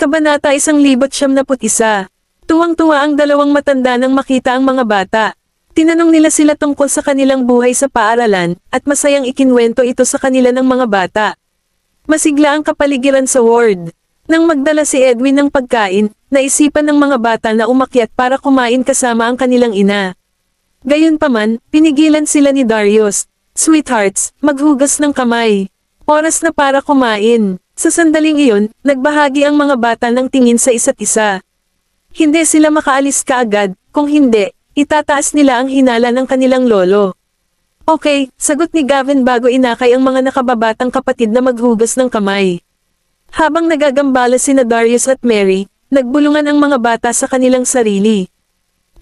Kabanata 1091. Tuwang-tuwa ang dalawang matanda nang makita ang mga bata. Tinanong nila sila tungkol sa kanilang buhay sa paaralan, at masayang ikinwento ito sa kanila ng mga bata. Masigla ang kapaligiran sa ward. Nang magdala si Edwin ng pagkain, naisipan ng mga bata na umakyat para kumain kasama ang kanilang ina. Gayunpaman, pinigilan sila ni Darius. Sweethearts, maghugas ng kamay. Oras na para kumain. Sa sandaling iyon, nagbahagi ang mga bata ng tingin sa isa't isa. Hindi sila makaalis kaagad, kung hindi, itataas nila ang hinala ng kanilang lolo. Okay, sagot ni Gavin bago inakay ang mga nakababatang kapatid na maghugas ng kamay. Habang nagagambala sina Darius at Mary, nagbulungan ang mga bata sa kanilang sarili.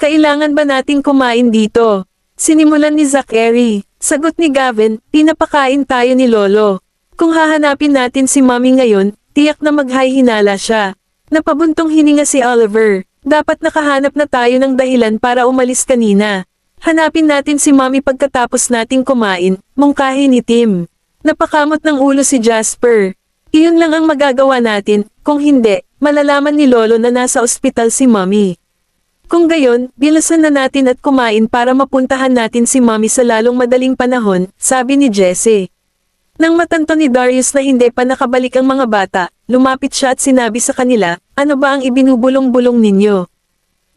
Kailangan ba nating kumain dito? Sinimulan ni Zachary. Sagot ni Gavin, pinapakain tayo ni lolo. Kung hahanapin natin si Mommy ngayon, tiyak na maghay-hinala siya. Napabuntong hininga si Oliver. Dapat nakahanap na tayo ng dahilan para umalis kanina. Hanapin natin si Mommy pagkatapos nating kumain, mungkahi ni Tim. Napakamot ng ulo si Jasper. Iyon lang ang magagawa natin, kung hindi, malalaman ni Lolo na nasa ospital si Mommy. Kung gayon, bilisan na natin at kumain para mapuntahan natin si Mommy sa lalong madaling panahon, sabi ni Jesse. Nang matanto ni Darius na hindi pa nakabalik ang mga bata, lumapit siya at sinabi sa kanila, ano ba ang ibinubulong-bulong ninyo?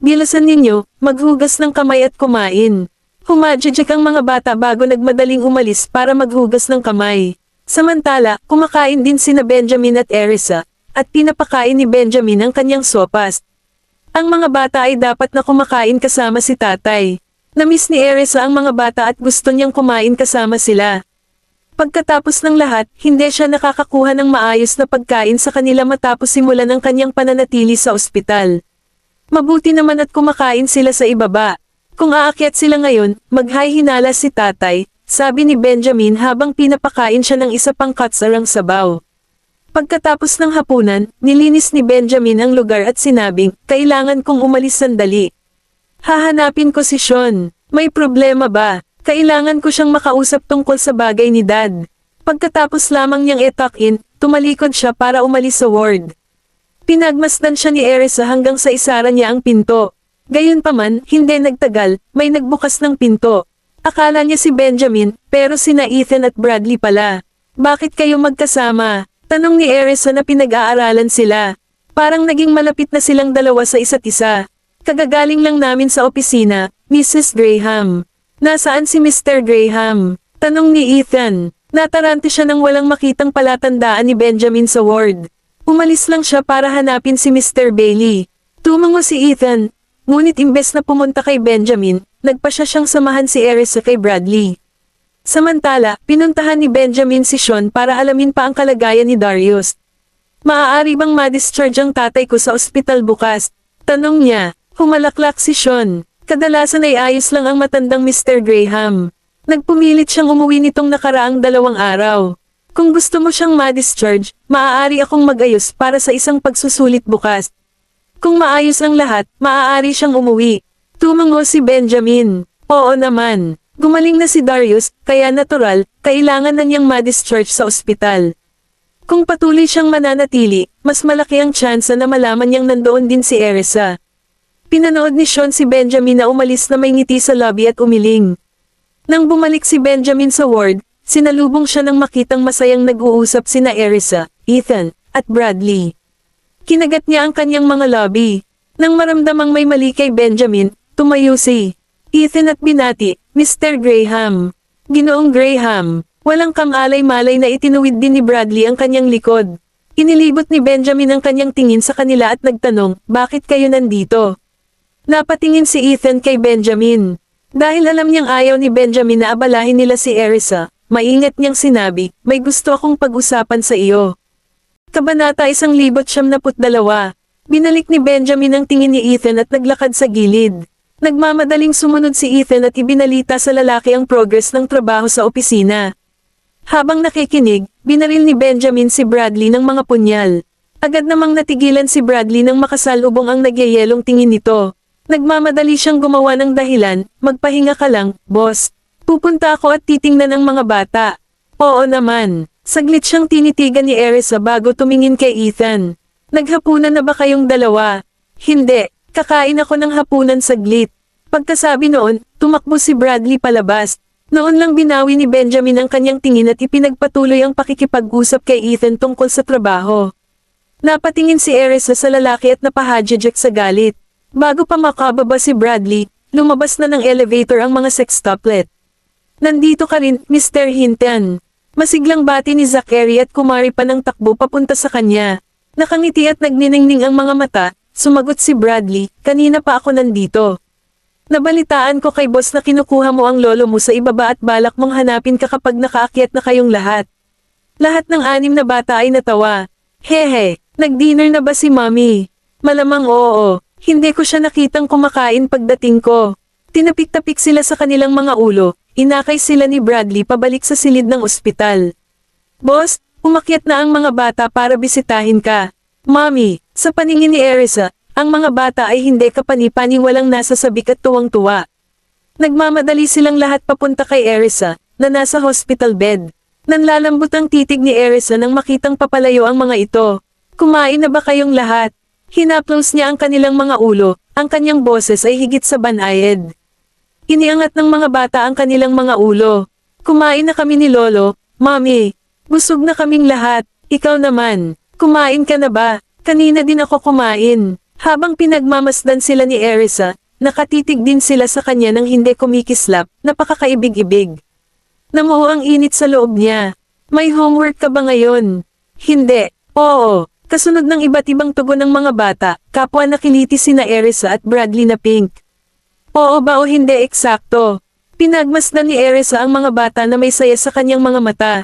Bilisan ninyo, maghugas ng kamay at kumain. Humadjadjak ang mga bata bago nagmadaling umalis para maghugas ng kamay. Samantala, kumakain din sina Benjamin at Erisa, at pinapakain ni Benjamin ang kanyang sopas. Ang mga bata ay dapat na kumakain kasama si tatay. Namiss ni Erisa ang mga bata at gusto niyang kumain kasama sila. Pagkatapos ng lahat, hindi siya nakakakuha ng maayos na pagkain sa kanila matapos simulan ang kanyang pananatili sa ospital. Mabuti naman at kumakain sila sa ibaba. Kung aakyat sila ngayon, maghay-hinala si tatay, sabi ni Benjamin habang pinapakain siya ng isa pang katsarang sabaw. Pagkatapos ng hapunan, nilinis ni Benjamin ang lugar at sinabing, kailangan kong umalis sandali. Hahanapin ko si Sean. May problema ba? Kailangan ko siyang makausap tungkol sa bagay ni Dad. Pagkatapos lamang niyang i-tuck in, tumalikod siya para umalis sa ward. Pinagmasdan siya ni Erisa hanggang sa isara niya ang pinto. Gayunpaman, hindi nagtagal, may nagbukas ng pinto. Akala niya si Benjamin, pero sina Ethan at Bradley pala. Bakit kayo magkasama? Tanong ni Erisa na pinag-aaralan sila. Parang naging malapit na silang dalawa sa isa't isa. Kagagaling lang namin sa opisina, Mrs. Graham. Nasaan si Mr. Graham? Tanong ni Ethan. Natarante siya nang walang makitang palatandaan ni Benjamin sa ward. Umalis lang siya para hanapin si Mr. Bailey. Tumango si Ethan. Ngunit imbes na pumunta kay Benjamin, nagpa siya siyang samahan si Erisa kay Bradley. Samantala, pinuntahan ni Benjamin si Sean para alamin pa ang kalagayan ni Darius. Maaari bang ma-discharge ang tatay ko sa ospital bukas? Tanong niya. Humalaklak si Sean. Kadalasan ay ayos lang ang matandang Mr. Graham. Nagpumilit siyang umuwi nitong nakaraang 2 araw. Kung gusto mo siyang ma-discharge, maaari akong mag-ayos para sa isang pagsusulit bukas. Kung maayos ang lahat, maaari siyang umuwi. Tumango si Benjamin. Oo naman. Gumaling na si Darius, kaya natural, kailangan na niyang ma-discharge sa ospital. Kung patuloy siyang mananatili, mas malaki ang tsansa na malaman niyang nandoon din si Erisa. Pinanood ni Sean si Benjamin na umalis na may ngiti sa lobby at umiling. Nang bumalik si Benjamin sa ward, sinalubong siya nang makitang masayang nag-uusap sina Erisa, Ethan, at Bradley. Kinagat niya ang kanyang mga lobby. Nang maramdamang may mali kay Benjamin, tumayo si Ethan at binati, Mr. Graham. Ginoong Graham. Walang kamalay-malay na itinuwid din ni Bradley ang kanyang likod. Inilibot ni Benjamin ang kanyang tingin sa kanila at nagtanong, bakit kayo nandito? Napatingin si Ethan kay Benjamin. Dahil alam niyang ayaw ni Benjamin na abalahin nila si Erisa, maingat niyang sinabi, may gusto akong pag-usapan sa iyo. Kabanata 1092. Binalik ni Benjamin ang tingin ni Ethan at naglakad sa gilid. Nagmamadaling sumunod si Ethan at ibinalita sa lalaki ang progress ng trabaho sa opisina. Habang nakikinig, binaril ni Benjamin si Bradley ng mga punyal. Agad namang natigilan si Bradley nang makasalubong ang nagyayelong tingin nito. Nagmamadali siyang gumawa ng dahilan, magpahinga ka lang, boss. Pupunta ako at titingnan ang mga bata. Oo naman. Saglit siyang tinitigan ni Erisa bago tumingin kay Ethan. Naghapunan na ba kayong dalawa? Hindi, kakain ako ng hapunan saglit. Pagkasabi noon, tumakbo si Bradley palabas. Noon lang binawi ni Benjamin ang kanyang tingin at ipinagpatuloy ang pakikipag-usap kay Ethan tungkol sa trabaho. Napatingin si Erisa sa lalaki at napahadjajak sa galit. Bago pa makababa si Bradley, lumabas na ng elevator ang mga sextuplet. Nandito ka rin, Mr. Hinton. Masiglang bati ni Zachary at kumari pa ng takbo papunta sa kanya. Nakangiti at nagniningning ang mga mata, sumagot si Bradley, kanina pa ako nandito. Nabalitaan ko kay boss na kinukuha mo ang lolo mo sa ibaba at balak mong hanapin ka kapag nakaakyat na kayong lahat. Lahat ng 6 na bata ay natawa. Hehe, nag-dinner na ba si Mommy? Malamang oo, hindi ko siya nakitang kumakain pagdating ko. Tinapik-tapik sila sa kanilang mga ulo, inakay sila ni Bradley pabalik sa silid ng ospital. Boss, umakyat na ang mga bata para bisitahin ka. Mommy, sa paningin ni Erisa, ang mga bata ay hindi kapani-paniwalang nasa sabik at tuwang-tuwa. Nagmamadali silang lahat papunta kay Erisa, na nasa hospital bed. Nanlalambot ang titig ni Erisa nang makitang papalayo ang mga ito. Kumain na ba kayong lahat? Hinaplos niya ang kanilang mga ulo, ang kanyang boses ay higit sa banayad. Iniangat ng mga bata ang kanilang mga ulo. Kumain na kami ni Lolo, Mommy. Busog na kaming lahat, ikaw naman. Kumain ka na ba? Kanina din ako kumain. Habang pinagmamasdan sila ni Erisa, nakatitig din sila sa kanya nang hindi kumikislap, napakakaibig-ibig. Namuo ang init sa loob niya. May homework ka ba ngayon? Hindi. Oo. Kasunod ng iba't ibang tugon ng mga bata, kapwa nakiliti sina Erisa at Bradley na pink. Oo ba o hindi eksakto? Pinagmasdan ni Erisa ang mga bata na may saya sa kanyang mga mata.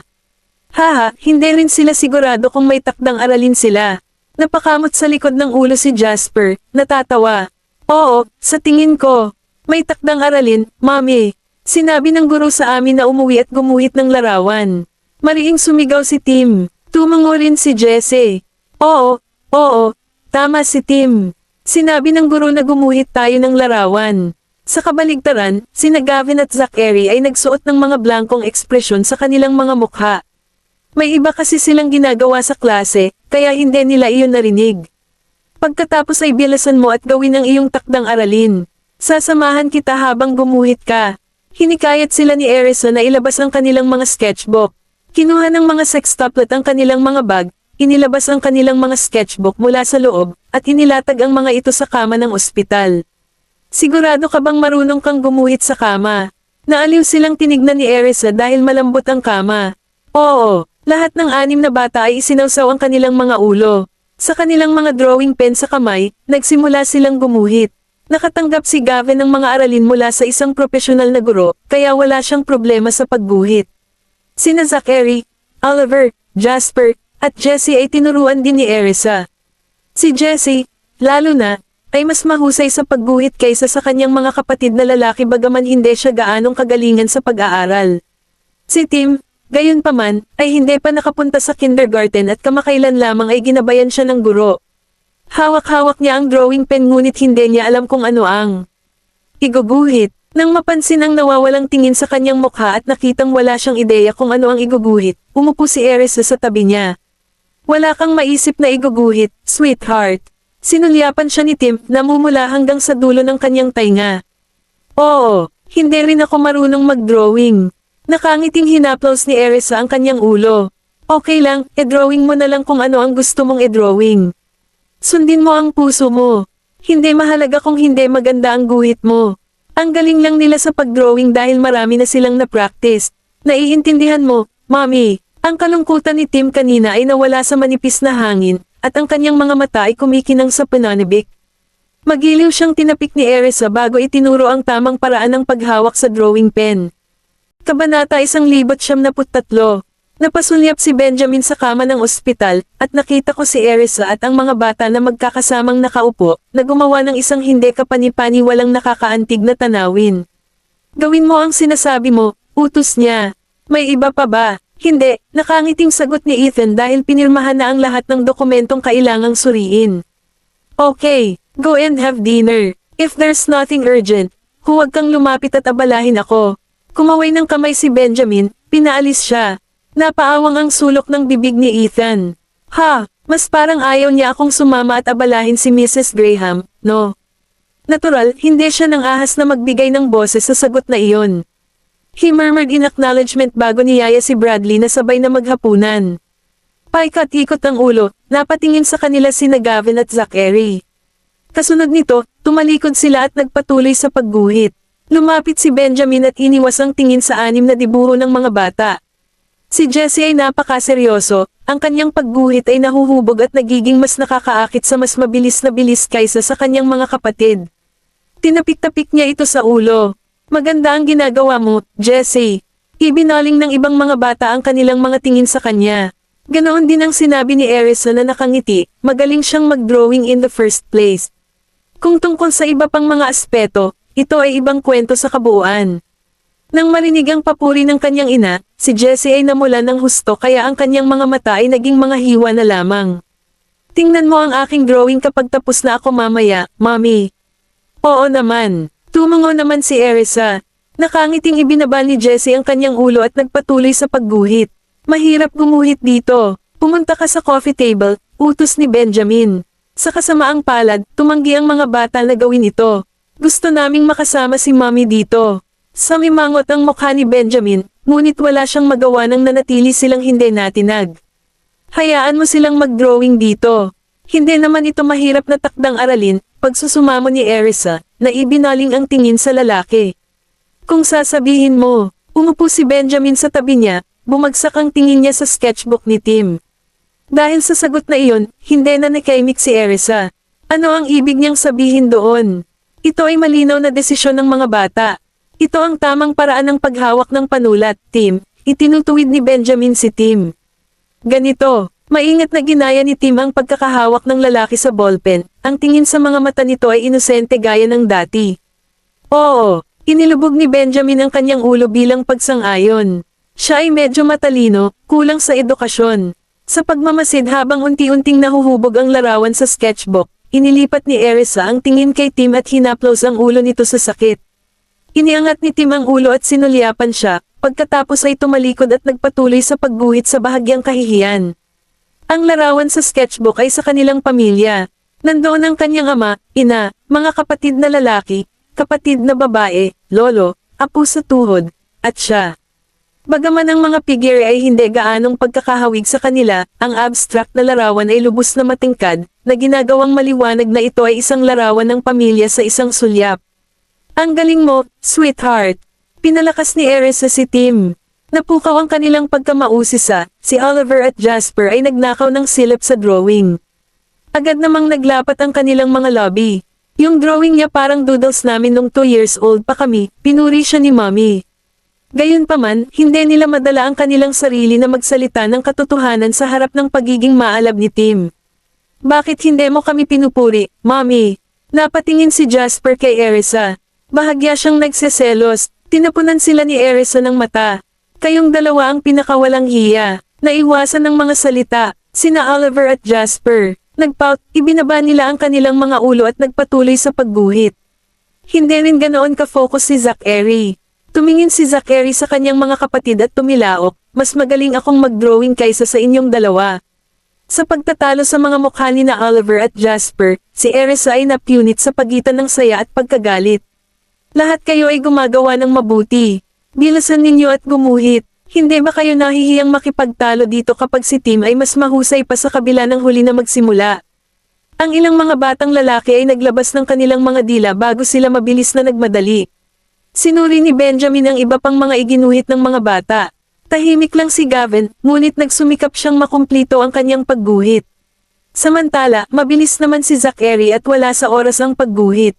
Haha, hindi rin sila sigurado kung may takdang aralin sila. Napakamot sa likod ng ulo si Jasper, natatawa. Oo, sa tingin ko. May takdang aralin, Mommy. Sinabi ng guro sa amin na umuwi at gumuhit ng larawan. Mariing sumigaw si Tim. Tumango rin si Jesse. Oo, tama si Tim. Sinabi ng guro na gumuhit tayo ng larawan. Sa kabaligtaran, sina Gavin at Zachary ay nagsuot ng mga blankong ekspresyon sa kanilang mga mukha. May iba kasi silang ginagawa sa klase, kaya hindi nila iyon narinig. Pagkatapos ay bilasan mo at gawin ang iyong takdang aralin. Sasamahan kita habang gumuhit ka. Hinikayat sila ni Erisa na ilabas ang kanilang mga sketchbook. Kinuha ng mga sextuplet ang kanilang mga bag, inilabas ang kanilang mga sketchbook mula sa loob, at inilatag ang mga ito sa kama ng ospital. Sigurado ka bang marunong kang gumuhit sa kama? Naaliw silang tinignan ni Erisa dahil malambot ang kama. Oo. Lahat ng 6 na bata ay isinawsaw ang kanilang mga ulo. Sa kanilang mga drawing pen sa kamay, nagsimula silang gumuhit. Nakatanggap si Gavin ng mga aralin mula sa isang profesional na guro, kaya wala siyang problema sa pagguhit. Sina Zachary, Oliver, Jasper, at Jesse ay tinuruan din ni Erisa. Si Jesse, lalo na, ay mas mahusay sa pagguhit kaysa sa kanyang mga kapatid na lalaki bagaman hindi siya gaanong kagalingan sa pag-aaral. Si Tim, gayunpaman, ay hindi pa nakapunta sa kindergarten at kamakailan lamang ay ginabayan siya ng guro. Hawak-hawak niya ang drawing pen ngunit hindi niya alam kung ano ang iguguhit. Nang mapansin ang nawawalang tingin sa kanyang mukha at nakitang wala siyang ideya kung ano ang iguguhit, umupo si Erisa sa tabi niya. Wala kang maisip na iguguhit, sweetheart. Sinulyapan siya ni Tim, namumula hanggang sa dulo ng kanyang tainga. Oo, hindi rin ako marunong mag-drawing. Nakangiting hinaplos ni Erisa ang kanyang ulo. Okay lang, e-drawing mo na lang kung ano ang gusto mong e-drawing. Sundin mo ang puso mo. Hindi mahalaga kung hindi maganda ang guhit mo. Ang galing lang nila sa pag-drawing dahil marami na silang na-practice. Naiintindihan mo, Mommy. Ang kalungkutan ni Tim kanina ay nawala sa manipis na hangin, at ang kanyang mga mata ay kumikinang sa pananabik. Magiliw siyang tinapik ni Erisa bago itinuro ang tamang paraan ng paghawak sa drawing pen. Kabanata 1,073. Napasulyap si Benjamin sa kama ng ospital, at nakita ko si Erisa at ang mga bata na magkakasamang nakaupo, na gumawa ng isang hindi kapani-pani walang nakakaantig na tanawin. Gawin mo ang sinasabi mo, utos niya. May iba pa ba? Hindi, nakangiting sagot ni Ethan dahil pinirmahan na ang lahat ng dokumentong kailangang suriin. Okay, go and have dinner. If there's nothing urgent, huwag kang lumapit at abalahin ako. Kumaway ng kamay si Benjamin, pinaalis siya. Napaawang ang sulok ng bibig ni Ethan. Ha, Mas parang ayaw niya akong sumama at abalahin si Mrs. Graham, no? Natural, hindi siya nang ahas na magbigay ng boses sa sagot na iyon. He murmured in acknowledgement bago niyaya si Bradley na sabay na maghapunan. Paikat-ikot ang ulo, napatingin sa kanila sina Gavin at Zachary. Kasunod nito, tumalikod sila at nagpatuloy sa pagguhit. Lumapit si Benjamin at iniwas ang tingin sa anim na dibuho ng mga bata. Si Jessie ay napakaseryoso, ang kanyang pagguhit ay nahuhubog at nagiging mas nakakaakit sa mas mabilis na bilis kaysa sa kanyang mga kapatid. Tinapik-tapik niya ito sa ulo. Maganda ang ginagawa mo, Jessie. Ibinaling ng ibang mga bata ang kanilang mga tingin sa kanya. Ganoon din ang sinabi ni Erisa na nakangiti, magaling siyang mag-drawing in the first place. Kung tungkol sa iba pang mga aspeto, ito ay ibang kwento sa kabuuan. Nang marinig ang papuri ng kanyang ina, si Jessie ay namula ng husto kaya ang kanyang mga mata ay naging mga hiwa na lamang. Tingnan mo ang aking drawing kapag tapos na ako mamaya, Mommy. Oo naman. Tumango naman si Erisa. Nakangiting ibinaba ni Jessie ang kanyang ulo at nagpatuloy sa pagguhit. Mahirap gumuhit dito. Pumunta ka sa coffee table, utos ni Benjamin. Sa kasamaang palad, tumanggi ang mga bata na gawin ito. Gusto naming makasama si Mommy dito. Samimangot ang mukha ni Benjamin, ngunit wala siyang magawa nang nanatili silang hindi natinag. Hayaan mo silang mag-drawing dito. Hindi naman ito mahirap na takdang aralin, pagsusumamo ni Erisa, na ibinaling ang tingin sa lalaki. Kung sasabihin mo, umupo si Benjamin sa tabi niya, bumagsak ang tingin niya sa sketchbook ni Tim. Dahil sa sagot na iyon, hindi na nakaimik si Erisa. Ano ang ibig niyang sabihin doon? Ito ay malinaw na desisyon ng mga bata. Ito ang tamang paraan ng paghawak ng panulat, Tim. Itinutuwid ni Benjamin si Tim. Ganito, maingat na ginaya ni Tim ang pagkakahawak ng lalaki sa ballpen. Ang tingin sa mga mata nito ay inosente gaya ng dati. Oo, inilubog ni Benjamin ang kanyang ulo bilang pagsang-ayon. Siya ay medyo matalino, kulang sa edukasyon. Sa pagmamasid habang unti-unting nahuhubog ang larawan sa sketchbook, inilipat ni Erisa ang tingin kay Tim at hinaplos ang ulo nito sa sakit. Iniangat ni Tim ang ulo at sinulyapan siya, pagkatapos ay tumalikod at nagpatuloy sa pagguhit sa bahagyang kahihiyan. Ang larawan sa sketchbook ay sa kanilang pamilya. Nandoon ang kanyang ama, ina, mga kapatid na lalaki, kapatid na babae, lolo, apo sa tuhod, at siya. Bagaman ang mga figure ay hindi gaanong pagkakahawig sa kanila, ang abstract na larawan ay lubos na matingkad, na ginagawang maliwanag na ito ay isang larawan ng pamilya sa isang sulyap. Ang galing mo, sweetheart. Pinalakas ni Erisa si Tim. Napukaw ang kanilang pagkamausisa, si Oliver at Jasper ay nagnakaw ng silip sa drawing. Agad namang naglapat ang kanilang mga lobby. Yung drawing niya parang doodles namin nung 2 years old pa kami, pinuri siya ni Mommy. Gayunpaman, hindi nila madala ang kanilang sarili na magsalita ng katotohanan sa harap ng pagiging maalab ni Tim. Bakit hindi mo kami pinupuri, Mommy? Napatingin si Jasper kay Erisa. Bahagya siyang nagseselos, tinapunan sila ni Erisa ng mata. Kayong dalawa ang pinakawalang hiya. Naiwasan ng mga salita, sina Oliver at Jasper. Nagpout, ibinaba nila ang kanilang mga ulo at nagpatuloy sa pagguhit. Hindi rin ganoon ka-focus si Zachary. Tumingin si Zachary sa kanyang mga kapatid at tumilaok, mas magaling akong mag-drawing kaysa sa inyong dalawa. Sa pagtatalo sa mga mukha ni na Oliver at Jasper, si Erisa ay napunit sa pagitan ng saya at pagkagalit. Lahat kayo ay gumagawa ng mabuti. Bilasan ninyo at gumuhit. Hindi ba kayo nahihiyang makipagtalo dito kapag si Tim ay mas mahusay pa sa kabila ng huli na magsimula? Ang ilang mga batang lalaki ay naglabas ng kanilang mga dila bago sila mabilis na nagmadali. Sinuri ni Benjamin ang iba pang mga iginuhit ng mga bata. Tahimik lang si Gavin, ngunit nagsumikap siyang makumplito ang kanyang pagguhit. Samantala, mabilis naman si Zachary at wala sa oras ang pagguhit.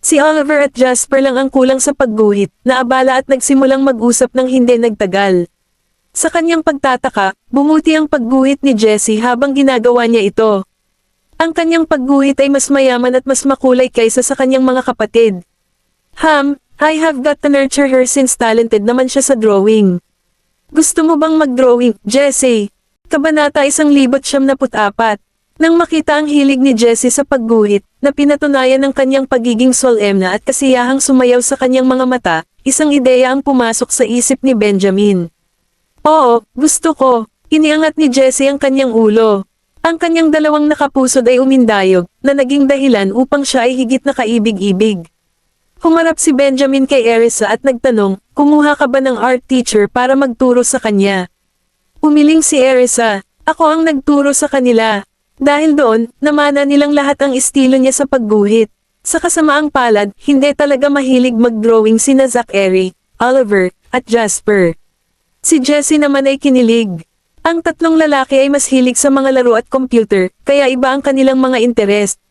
Si Oliver at Jasper lang ang kulang sa pagguhit, naabala at nagsimulang mag-usap ng hindi nagtagal. Sa kanyang pagtataka, bumuti ang pagguhit ni Jessie habang ginagawa niya ito. Ang kanyang pagguhit ay mas mayaman at mas makulay kaysa sa kanyang mga kapatid. I have got to nurture her since talented naman siya sa drawing. Gusto mo bang mag-drawing, Jessie? Kabanata 1,974. Nang makita ang hilig ni Jessie sa pagguhit, na pinatunayan ng kanyang pagiging solemna at kasiyahang sumayaw sa kanyang mga mata, isang ideya ang pumasok sa isip ni Benjamin. Oo, gusto ko. Iniangat ni Jessie ang kanyang ulo. Ang kanyang dalawang nakapusod ay umindayog, na naging dahilan upang siya ay higit na kaibig-ibig. Humarap si Benjamin kay Erisa at nagtanong, kumuha ka ba ng art teacher para magturo sa kanya? Umiling si Erisa, ako ang nagturo sa kanila. Dahil doon, namana nilang lahat ang estilo niya sa pagguhit. Sa kasamaang palad, hindi talaga mahilig mag-drawing sina Zachary, Oliver, at Jasper. Si Jessie naman ay kinilig. Ang tatlong lalaki ay mas hilig sa mga laro at computer, kaya iba ang kanilang mga interest.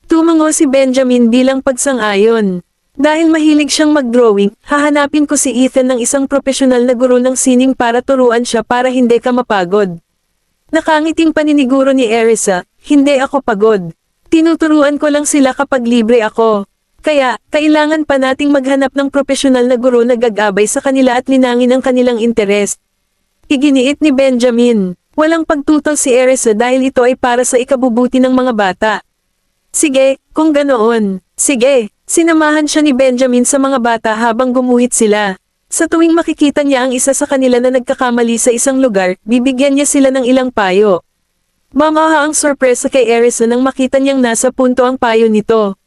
Tumango si Benjamin bilang pagsang-ayon. Dahil mahilig siyang mag-drawing, hahanapin ko si Ethan ng isang profesional na guro ng sining para turuan siya para hindi ka mapagod. Nakangiting paniniguro ni Erisa, hindi ako pagod. Tinuturuan ko lang sila kapag libre ako. Kaya, kailangan pa nating maghanap ng profesional na guro na gagabay sa kanila at linangin ang kanilang interest. Iginiit ni Benjamin, walang pagtutol si Erisa dahil ito ay para sa ikabubuti ng mga bata. Sige, kung ganoon. Sige, sinamahan siya ni Benjamin sa mga bata habang gumuhit sila. Sa tuwing makikita niya ang isa sa kanila na nagkakamali sa isang lugar, bibigyan niya sila ng ilang payo. Mamaha ang sorpresa kay Erisa nang makita niyang nasa punto ang payo nito.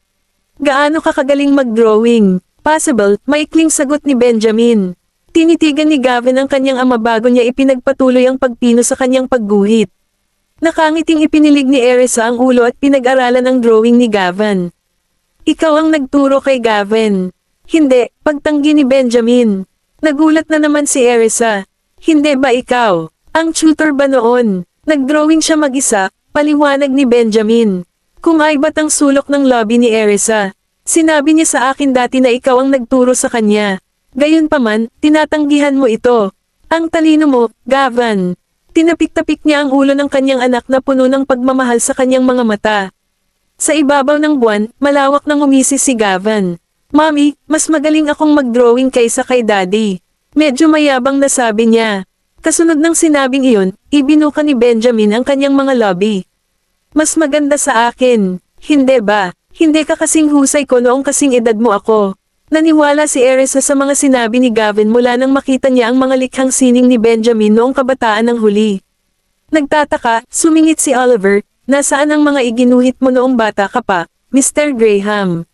Gaano ka kagaling mag-drawing? Possible, maikling sagot ni Benjamin. Tinitigan ni Gavin ang kanyang ama bago niya ipinagpatuloy ang pagpino sa kanyang pagguhit. Nakangiting ipinilig ni Erisa ang ulo at pinag-aralan ang drawing ni Gavin. Ikaw ang nagturo kay Gavin. Hindi, pagtanggi ni Benjamin. Nagulat na naman si Erisa. Hindi ba ikaw? Ang tutor ba noon? Nag-drawing siya mag-isa, paliwanag ni Benjamin. Kumaibat ang sulok ng lobby ni Erisa. Sinabi niya sa akin dati na ikaw ang nagturo sa kanya. Gayunpaman, tinatanggihan mo ito. Ang talino mo, Gavin. Tinapik-tapik niya ang ulo ng kanyang anak na puno ng pagmamahal sa kanyang mga mata. Sa ibabaw ng buwan, malawak nang umisis si Gavin. Mommy, mas magaling akong mag-drawing kaysa kay Daddy. Medyo mayabang na sabi niya. Kasunod ng sinabing iyon, ibinuka ni Benjamin ang kanyang mga lobby. Mas maganda sa akin. Hindi ba? Hindi ka kasing husay ko noong kasing edad mo ako. Naniwala si Erisa sa mga sinabi ni Gavin mula nang makita niya ang mga likhang sining ni Benjamin noong kabataan ng huli. Nagtataka, sumingit si Oliver, nasaan ang mga iginuhit mo noong bata ka pa, Mr. Graham?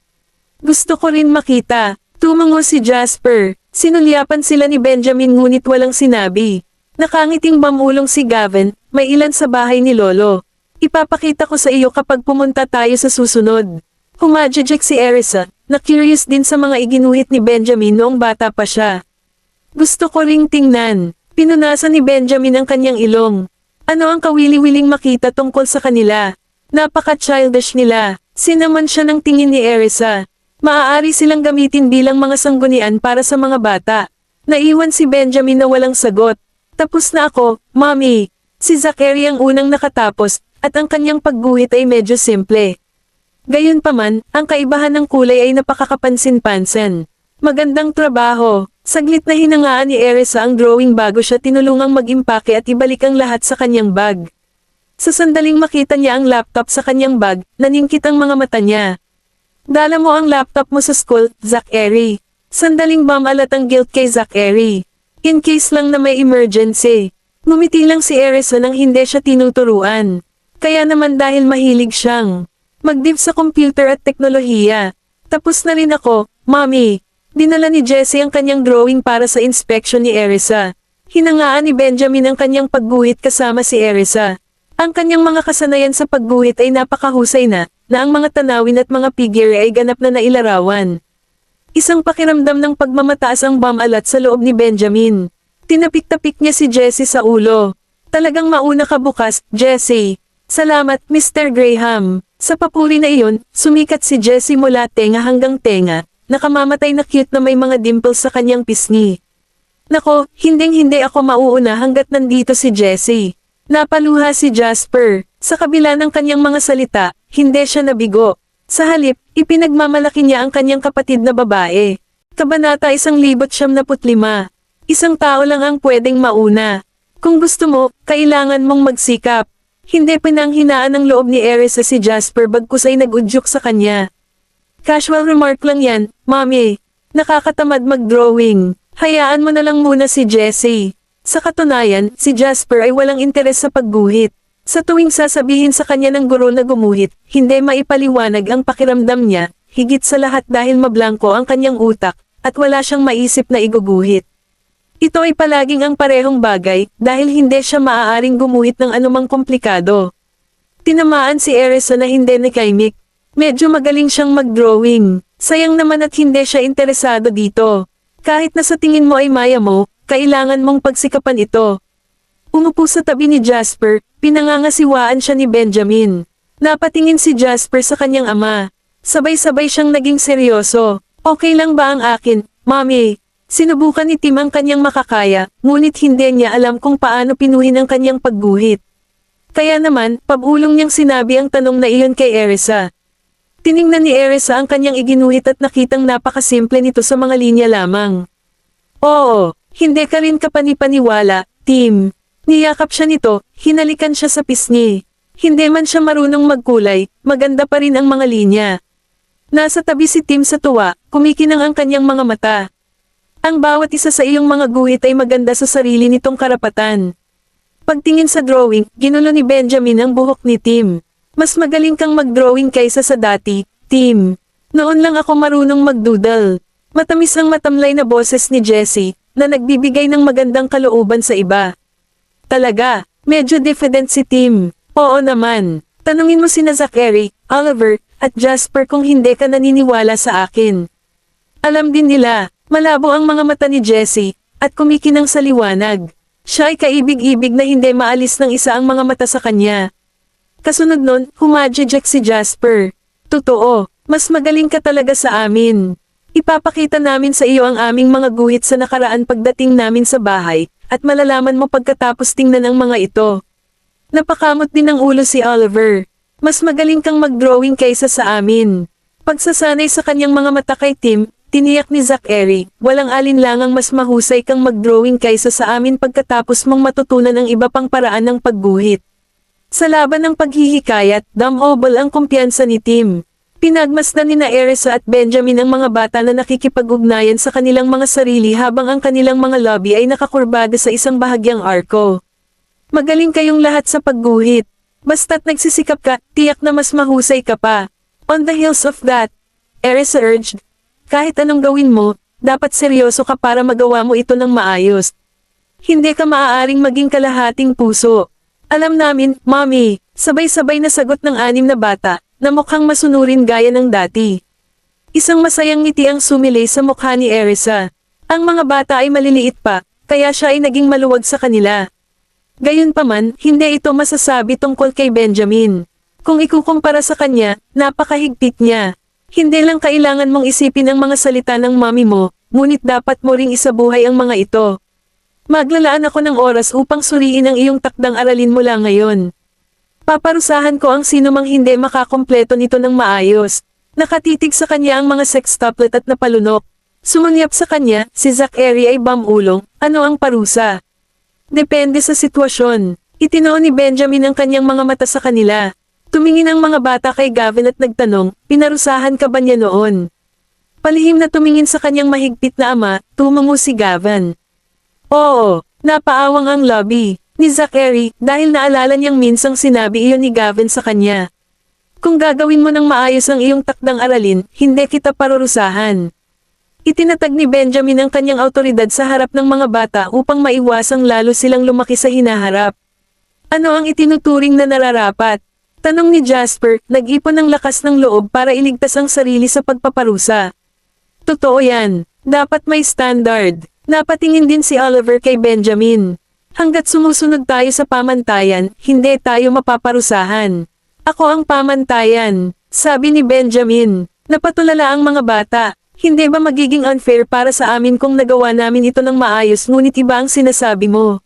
Gusto ko rin makita. Tumango si Jasper. Sinulyapan sila ni Benjamin ngunit walang sinabi. Nakangiting bamulong si Gavin, may ilan sa bahay ni Lolo. Ipapakita ko sa iyo kapag pumunta tayo sa susunod. Humajajek si Erisa, na curious din sa mga iginuhit ni Benjamin noong bata pa siya. Gusto ko ring tingnan. Pinunasan ni Benjamin ang kanyang ilong. Ano ang kawili-wiling makita tungkol sa kanila? Napaka-childish nila. Sinaman siya ng tingin ni Erisa. Maaari silang gamitin bilang mga sanggunian para sa mga bata. Naiwan si Benjamin na walang sagot. Tapos na ako, Mommy. Si Zachary ang unang nakatapos, at ang kanyang pagguhit ay medyo simple. Gayunpaman, ang kaibahan ng kulay ay napakakapansin-pansin. Magandang trabaho. Saglit na hinangaan ni Erisa ang drawing bago siya tinulungang mag-impake at ibalik ang lahat sa kanyang bag. Sa sandaling makita niya ang laptop sa kanyang bag, naningkit ang mga mata niya. Dala mo ang laptop mo sa school, Zachary. Sandaling bumalat ang guilt kay Zachary. In case lang na may emergency. Ngumiti lang si Erisa nang hindi siya tinuturuan. Kaya naman dahil mahilig siyang mag-div sa computer at teknolohiya. Tapos na rin ako, Mommy. Dinala ni Jessie ang kanyang drawing para sa inspection ni Erisa. Hinangaan ni Benjamin ang kanyang pagguhit kasama si Erisa. Ang kanyang mga kasanayan sa pagguhit ay napakahusay na ang mga tanawin at mga figure ay ganap na nailarawan. Isang pakiramdam ng pagmamataas ang bumalat sa loob ni Benjamin. Tinapik-tapik niya si Jessie sa ulo. Talagang mauna ka bukas, Jessie. Salamat, Mr. Graham. Sa papuri na iyon, sumikat si Jessie mula tenga hanggang tenga, nakamamatay na cute na may mga dimples sa kanyang pisngi. Nako, hinding-hindi ako mauuna hanggat nandito si Jessie. Napaluha si Jasper. Sa kabila ng kanyang mga salita, hindi siya nabigo. Sa halip, ipinagmamalaki niya ang kanyang kapatid na babae. Kabanata 1,095. Isang tao lang ang pwedeng mauna. Kung gusto mo, kailangan mong magsikap. Hindi pinanghinaan ng loob ni Erisa si Jasper bagkus ay nag-udyok sa kanya. Casual remark lang yan, Mommy. Nakakatamad mag-drawing. Hayaan mo na lang muna si Jessie. Sa katunayan, si Jasper ay walang interes sa pagguhit. Sa tuwing sasabihin sa kanya ng guro na gumuhit, hindi maipaliwanag ang pakiramdam niya, higit sa lahat dahil mablangko ang kanyang utak, at wala siyang maisip na iguguhit. Ito ay palaging ang parehong bagay, dahil hindi siya maaaring gumuhit ng anumang komplikado. Tinamaan si Erisa na hindi nakaimik. Medyo magaling siyang mag-drawing. Sayang naman at hindi siya interesado dito. Kahit na sa tingin mo ay maya mo, kailangan mong pagsikapan ito. Umupo sa tabi ni Jasper, pinangangasiwaan siya ni Benjamin. Napatingin si Jasper sa kanyang ama. Sabay-sabay siyang naging seryoso. Okay lang ba ang akin, Mommy? Sinubukan ni Tim ang kanyang makakaya, ngunit hindi niya alam kung paano pinuhin ang kanyang pagguhit. Kaya naman, pabulong niyang sinabi ang tanong na iyon kay Erisa. Tiningnan ni Erisa ang kanyang iginuhit at nakitang napakasimple nito sa mga linya lamang. Oo, hindi ka rin kapanipaniwala, Tim. Niyakap siya nito, hinalikan siya sa pisngi. Hindi man siya marunong magkulay, maganda pa rin ang mga linya. Nasa tabi si Tim sa tuwa, kumikinang ang kanyang mga mata. Ang bawat isa sa iyong mga guhit ay maganda sa sarili nitong karapatan. Pagtingin sa drawing, ginulo ni Benjamin ang buhok ni Tim. Mas magaling kang mag-drawing kaysa sa dati, Tim. Noon lang ako marunong mag-doodle. Matamis ang matamlay na boses ni Jessie, na nagbibigay ng magandang kalooban sa iba. Talaga, medyo diffident si Tim. Oo naman. Tanungin mo sina Zachary, Oliver, at Jasper kung hindi ka naniniwala sa akin. Alam din nila. Malabo ang mga mata ni Jessie, at kumikinang sa liwanag. Siya ay kaibig-ibig na hindi maalis ng isa ang mga mata sa kanya. Kasunod nun, humajijek si Jasper. Totoo, mas magaling ka talaga sa amin. Ipapakita namin sa iyo ang aming mga guhit sa nakaraan pagdating namin sa bahay, at malalaman mo pagkatapos tingnan ang mga ito. Napakamot din ng ulo si Oliver. Mas magaling kang mag-drawing kaysa sa amin. Pagsasanay sa kanyang mga mata kay Tim, tiniyak ni Zachary, walang alinlangang mas mahusay kang mag-drawing kaysa sa amin pagkatapos mong matutunan ang iba pang paraan ng pagguhit. Sa laban ng paghihikayat, dumobol ang kumpiyansa ni Tim. Pinagmasdan ni na Erisa at Benjamin ang mga bata na nakikipag-ugnayan sa kanilang mga sarili habang ang kanilang mga lobby ay nakakurbada sa isang bahagyang arko. Magaling kayong lahat sa pagguhit. Basta't nagsisikap ka, tiyak na mas mahusay ka pa. On the heels of that, Erisa urged, kahit anong gawin mo, dapat seryoso ka para magawa mo ito ng maayos. Hindi ka maaaring maging kalahating puso. Alam namin, Mommy, sabay-sabay na sagot ng 6 na bata, na mukhang masunurin gaya ng dati. Isang masayang ngiti ang sumilay sa mukha ni Erisa. Ang mga bata ay maliliit pa, kaya siya ay naging maluwag sa kanila. Gayunpaman, hindi ito masasabi tungkol kay Benjamin. Kung ikukumpara sa kanya, napakahigpit niya. Hindi lang kailangan mong isipin ang mga salita ng mami mo, ngunit dapat mo ring isabuhay ang mga ito. Maglalaan ako ng oras upang suriin ang iyong takdang aralin mula ngayon. Paparusahan ko ang sinumang hindi makakompleto nito ng maayos. Nakatitig sa kanya ang mga sextuplet at napalunok. Sumunyap sa kanya, si Zachary ay bamulong, ano ang parusa? Depende sa sitwasyon. Itinoon ni Benjamin ang kanyang mga mata sa kanila. Tumingin ang mga bata kay Gavin at nagtanong, pinarusahan ka ba niya noon? Palihim na tumingin sa kanyang mahigpit na ama, tumango si Gavin. Oo, napaawang ang lobby ni Zachary dahil naalala niyang minsang sinabi iyon ni Gavin sa kanya. Kung gagawin mo ng maayos ang iyong takdang aralin, hindi kita parurusahan. Itinatag ni Benjamin ang kanyang autoridad sa harap ng mga bata upang maiwasang lalo silang lumaki sa hinaharap. Ano ang itinuturing na nararapat? Tanong ni Jasper, nag-ipon ng lakas ng loob para iligtas ang sarili sa pagpaparusa. Totoo yan. Dapat may standard. Napatingin din si Oliver kay Benjamin. Hanggat sumusunod tayo sa pamantayan, hindi tayo mapaparusahan. Ako ang pamantayan, sabi ni Benjamin. Napatulala ang mga bata. Hindi ba magiging unfair para sa amin kung nagawa namin ito ng maayos ngunit iba ang sinasabi mo?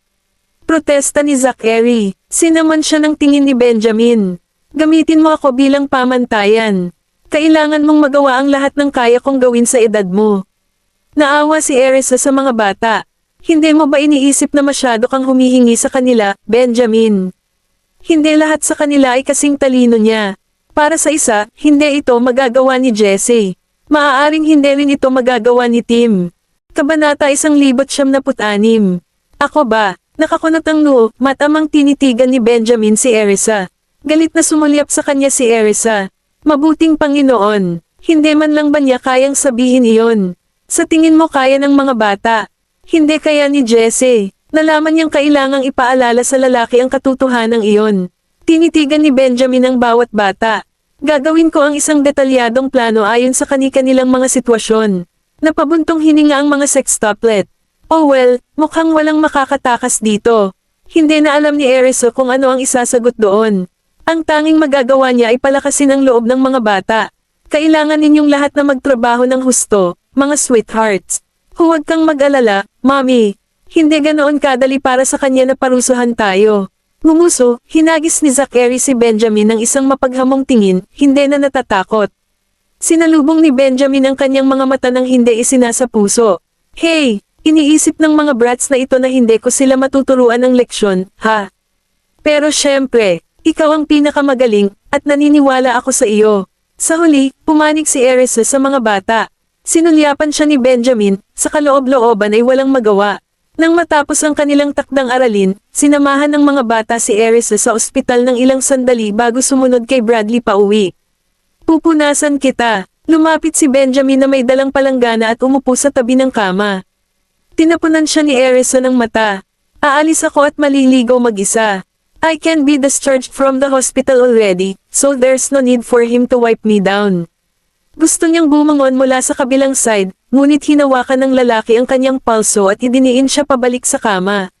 Protesta ni Zachary. Sinamon siya ng tingin ni Benjamin. Gamitin mo ako bilang pamantayan. Kailangan mong magawa ang lahat ng kaya kong gawin sa edad mo. Naawa si Erisa sa mga bata. Hindi mo ba iniisip na masyado kang humihingi sa kanila, Benjamin? Hindi lahat sa kanila ay kasing talino niya. Para sa isa, hindi ito magagawa ni Jessie. Maaaring hindi rin ito magagawa ni Tim. Kabanata 1996. Ako ba? Nakakunot ang noo, matamang tinitigan ni Benjamin si Erisa. Galit na sumulyap sa kanya si Erisa. Mabuting Panginoon, hindi man lang ba niya kayang sabihin iyon? Sa tingin mo kaya ng mga bata? Hindi kaya ni Jesse. Nalaman niyang kailangang ipaalala sa lalaki ang katotohanan iyon. Tinitigan ni Benjamin ang bawat bata. Gagawin ko ang isang detalyadong plano ayon sa kani-kanilang mga sitwasyon. Napabuntong hininga ang mga sextuplet. Oh well, mukhang walang makakatakas dito. Hindi na alam ni Erisa kung ano ang isasagot doon. Ang tanging magagawa niya ay palakasin ang loob ng mga bata. Kailangan ninyong lahat na magtrabaho ng husto, mga sweethearts. Huwag kang mag-alala, Mommy. Hindi ganoon kadali para sa kanya na parusuhan tayo. Ngumuso, hinagis ni Zachary si Benjamin ng isang mapaghamong tingin, hindi na natatakot. Sinalubong ni Benjamin ang kanyang mga mata ng hindi isinasa puso. Hey! Iniisip ng mga brats na ito na hindi ko sila matuturuan ng leksyon, ha? Pero syempre, ikaw ang pinakamagaling, at naniniwala ako sa iyo. Sa huli, pumanig si Erisa sa mga bata. Sinulyapan siya ni Benjamin, sa kaloob-looban ay walang magawa. Nang matapos ang kanilang takdang aralin, sinamahan ng mga bata si Erisa sa ospital ng ilang sandali bago sumunod kay Bradley pauwi. Pupunasan kita. Lumapit si Benjamin na may dalang palanggana at umupo sa tabi ng kama. Tinapunan siya ni Erisa ng mata. Aalis ako at maliligaw mag-isa. I can be discharged from the hospital already, so there's no need for him to wipe me down. Gusto niyang bumangon mula sa kabilang side, ngunit hinawakan ng lalaki ang kanyang palso at idiniin siya pabalik sa kama.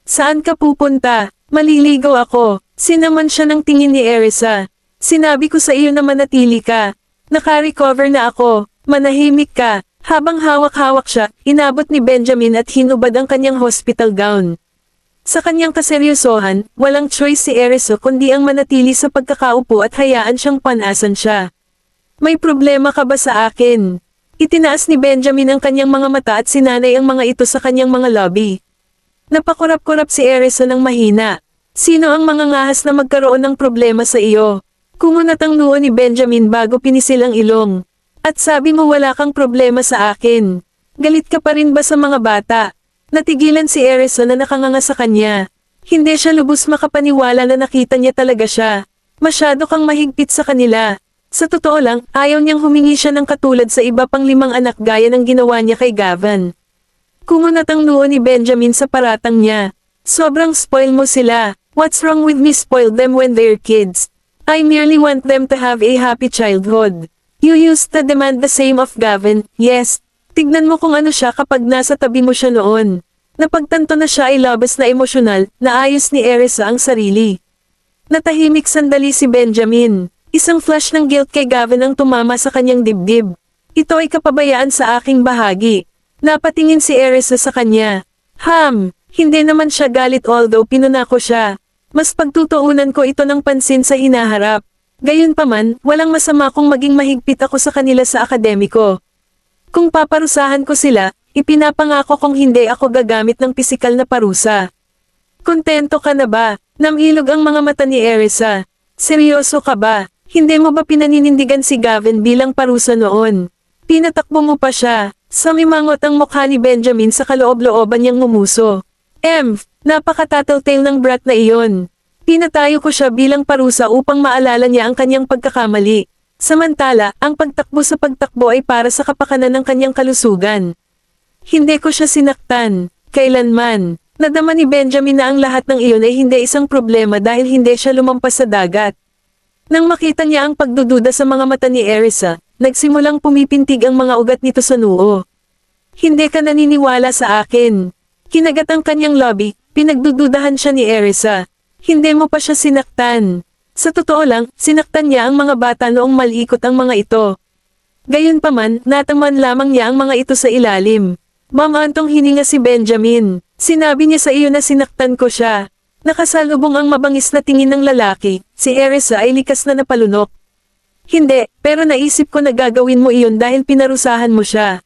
Saan ka pupunta? Maliligaw ako. Sinaman siya ng tingin ni Erisa. Sinabi ko sa iyo na manatili ka. Naka-recover na ako. Manahimik ka. Habang hawak-hawak siya, inabot ni Benjamin at hinubad ang kanyang hospital gown. Sa kanyang kaseryosohan, walang choice si Erisa kundi ang manatili sa pagkakaupo at hayaan siyang panasan siya. May problema ka ba sa akin? Itinaas ni Benjamin ang kanyang mga mata at sinanay ang mga ito sa kanyang mga lobby. Napakurap-kurap si Erisa ng mahina. Sino ang mga ngahas na magkaroon ng problema sa iyo? Kumunat ang noo ni Benjamin bago pinisil ang ilong. At sabi mo wala kang problema sa akin. Galit ka pa rin ba sa mga bata? Natigilan si Erisa na nakanganga sa kanya. Hindi siya lubos makapaniwala na nakita niya talaga siya. Masyado kang mahigpit sa kanila. Sa totoo lang, ayaw niyang humingi siya ng katulad sa iba pang 5 anak gaya ng ginawa niya kay Gavin. Kumunat ang noo ni Benjamin sa paratang niya. Sobrang spoil mo sila. What's wrong with me spoil them when they're kids? I merely want them to have a happy childhood. You used to demand the same of Gavin, yes. Tignan mo kung ano siya kapag nasa tabi mo siya noon. Napagtanto na siya ay labas na emosyonal, naayos ni Erisa ang sarili. Natahimik sandali si Benjamin. Isang flash ng guilt kay Gavin ang tumama sa kanyang dibdib. Ito ay kapabayaan sa aking bahagi. Napatingin si Erisa sa kanya. Hindi naman siya galit although pinunako siya. Mas pagtutuunan ko ito ng pansin sa hinaharap. Gayunpaman, walang masama kung maging mahigpit ako sa kanila sa akademiko. Kung paparusahan ko sila, ipinapangako kong hindi ako gagamit ng pisikal na parusa. Kontento ka na ba? Namilog ang mga mata ni Erisa. Seryoso ka ba? Hindi mo ba pinaninindigan si Gavin bilang parusa noon? Pinatakbo mo pa siya. Samimangot ang mukha ni Benjamin sa kaloob-looban niyang ngumuso. Napakatataltail ng brat na iyon. Pinatayo ko siya bilang parusa upang maalala niya ang kanyang pagkakamali. Samantala, ang pagtakbo sa pagtakbo ay para sa kapakanan ng kanyang kalusugan. Hindi ko siya sinaktan. Kailanman. Nadama ni Benjamin na ang lahat ng iyon ay hindi isang problema dahil hindi siya lumampas sa dagat. Nang makita niya ang pagdududa sa mga mata ni Erisa, nagsimulang pumipintig ang mga ugat nito sa noo. Hindi ka naniniwala sa akin. Kinagat ang kanyang lobby, pinagdududahan siya ni Erisa. Hindi mo pa siya sinaktan. Sa totoo lang, sinaktan niya ang mga bata noong malikot ang mga ito. Gayunpaman, nataman lamang niya ang mga ito sa ilalim. Mamantong hininga si Benjamin. Sinabi niya sa iyo na sinaktan ko siya. Nakasalubong ang mabangis na tingin ng lalaki, si Erisa ay likas na napalunok. Hindi, pero naisip ko na gagawin mo iyon dahil pinarusahan mo siya.